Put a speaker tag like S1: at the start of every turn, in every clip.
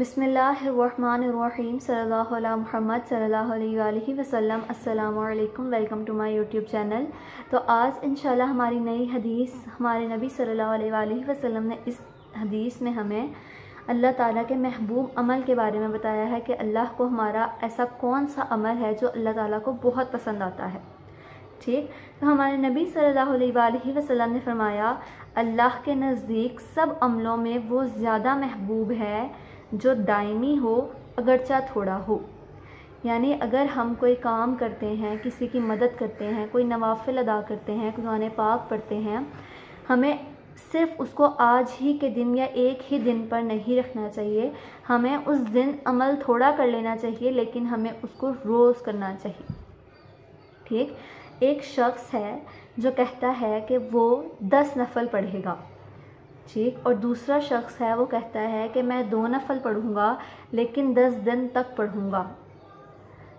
S1: बिस्मिल्लाहिर्रहमानिर्रहीम सल्लल्लाहु अला मुहम्मद सल्लल्लाहु अलैहि वसल्लम। अस्सलामु अलैकुम, welcome to my YouTube channel. तो आज इंशाल्लाह हमारी नई हदीस, हमारे नबी सल्लल्लाहु अलैहि वसल्लम ने इस हदीस में हमें अल्लाह ताला के महबूब अमल के बारे में बताया है कि अल्लाह को हमारा ऐसा कौन सा अमल है जो अल्लाह ताला को बहुत पसंद आता है। ठीक, तो हमारे नबी सल्लल्लाहु अलैहि वसल्लम ने फरमाया, अल्लाह के नज़दीक सब अमलों में वो ज़्यादा महबूब है जो दायमी हो अगरचा थोड़ा हो। यानी अगर हम कोई काम करते हैं, किसी की मदद करते हैं, कोई नवाफिल अदा करते हैं, कुरान पाक पढ़ते हैं, हमें सिर्फ़ उसको आज ही के दिन या एक ही दिन पर नहीं रखना चाहिए। हमें उस दिन अमल थोड़ा कर लेना चाहिए, लेकिन हमें उसको रोज़ करना चाहिए। ठीक, एक शख्स है जो कहता है कि वो 10 नफल पढ़ेगा, ठीक, और दूसरा शख्स है वो कहता है कि मैं 2 नफल पढ़ूँगा लेकिन 10 दिन तक पढ़ूँगा।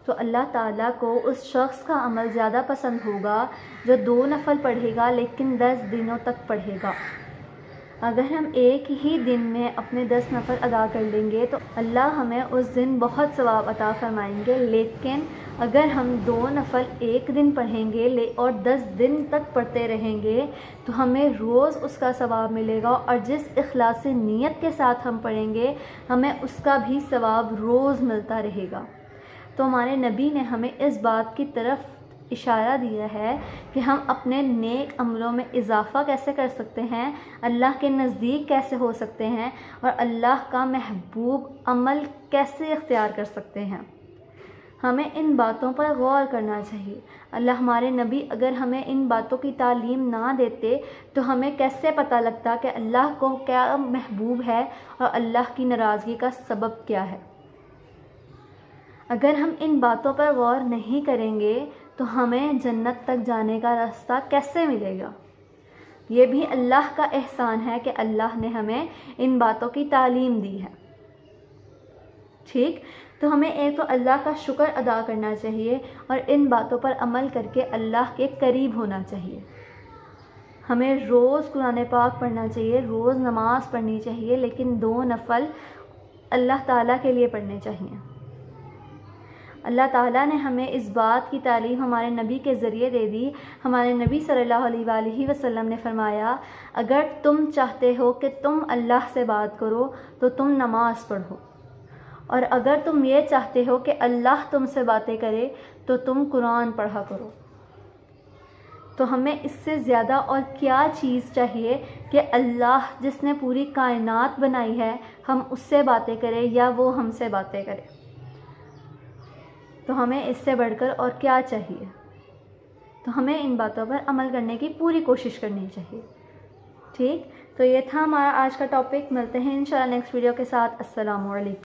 S1: तो अल्लाह ताला को उस शख्स का अमल ज़्यादा पसंद होगा जो 2 नफल पढ़ेगा लेकिन 10 दिनों तक पढ़ेगा। अगर हम एक ही दिन में अपने 10 नफल अदा कर लेंगे तो अल्लाह हमें उस दिन बहुत सवाब अता फरमाएंगे, लेकिन अगर हम 2 नफल एक दिन पढ़ेंगे और 10 दिन तक पढ़ते रहेंगे तो हमें रोज़ उसका सवाब मिलेगा, और जिस इखलास नीयत के साथ हम पढ़ेंगे हमें उसका भी सवाब रोज़ मिलता रहेगा। तो हमारे नबी ने हमें इस बात की तरफ इशारा दिया है कि हम अपने नेक अमलों में इजाफ़ा कैसे कर सकते हैं, अल्लाह के नज़दीक कैसे हो सकते हैं, और अल्लाह का महबूब अमल कैसे इख्तियार कर सकते हैं। हमें इन बातों पर गौर करना चाहिए। अल्लाह हमारे नबी अगर हमें इन बातों की तालीम ना देते तो हमें कैसे पता लगता कि अल्लाह को क्या महबूब है और अल्लाह की नाराज़गी का सबब क्या है। अगर हम इन बातों पर गौर नहीं करेंगे तो हमें जन्नत तक जाने का रास्ता कैसे मिलेगा। ये भी अल्लाह का एहसान है कि अल्लाह ने हमें इन बातों की तालीम दी है। ठीक, तो हमें एक तो अल्लाह का शुक्र अदा करना चाहिए और इन बातों पर अमल करके अल्लाह के करीब होना चाहिए। हमें रोज़ कुरान पाक पढ़ना चाहिए, रोज़ नमाज़ पढ़नी चाहिए, लेकिन 2 नफल अल्लाह ताला के लिए पढ़ने चाहिए। अल्लाह ताला ने हमें इस बात की तालीम हमारे नबी के ज़रिए दे दी। हमारे नबी सल्लल्लाहु अलैहि वसल्लम ने फरमाया, अगर तुम चाहते हो कि तुम अल्लाह से बात करो तो तुम नमाज़ पढ़ो, और अगर तुम ये चाहते हो कि अल्लाह तुमसे बातें करे तो तुम कुरान पढ़ा करो। तो हमें इससे ज़्यादा और क्या चीज़ चाहिए कि अल्लाह जिसने पूरी कायनात बनाई है हम उससे बातें करें या वो हमसे बातें करे। तो हमें इससे बढ़कर और क्या चाहिए। तो हमें इन बातों पर अमल करने की पूरी कोशिश करनी चाहिए। ठीक, तो ये था हमारा आज का टॉपिक। मिलते हैं इंशाल्लाह नेक्स्ट वीडियो के साथ। अस्सलामु अलैकुम।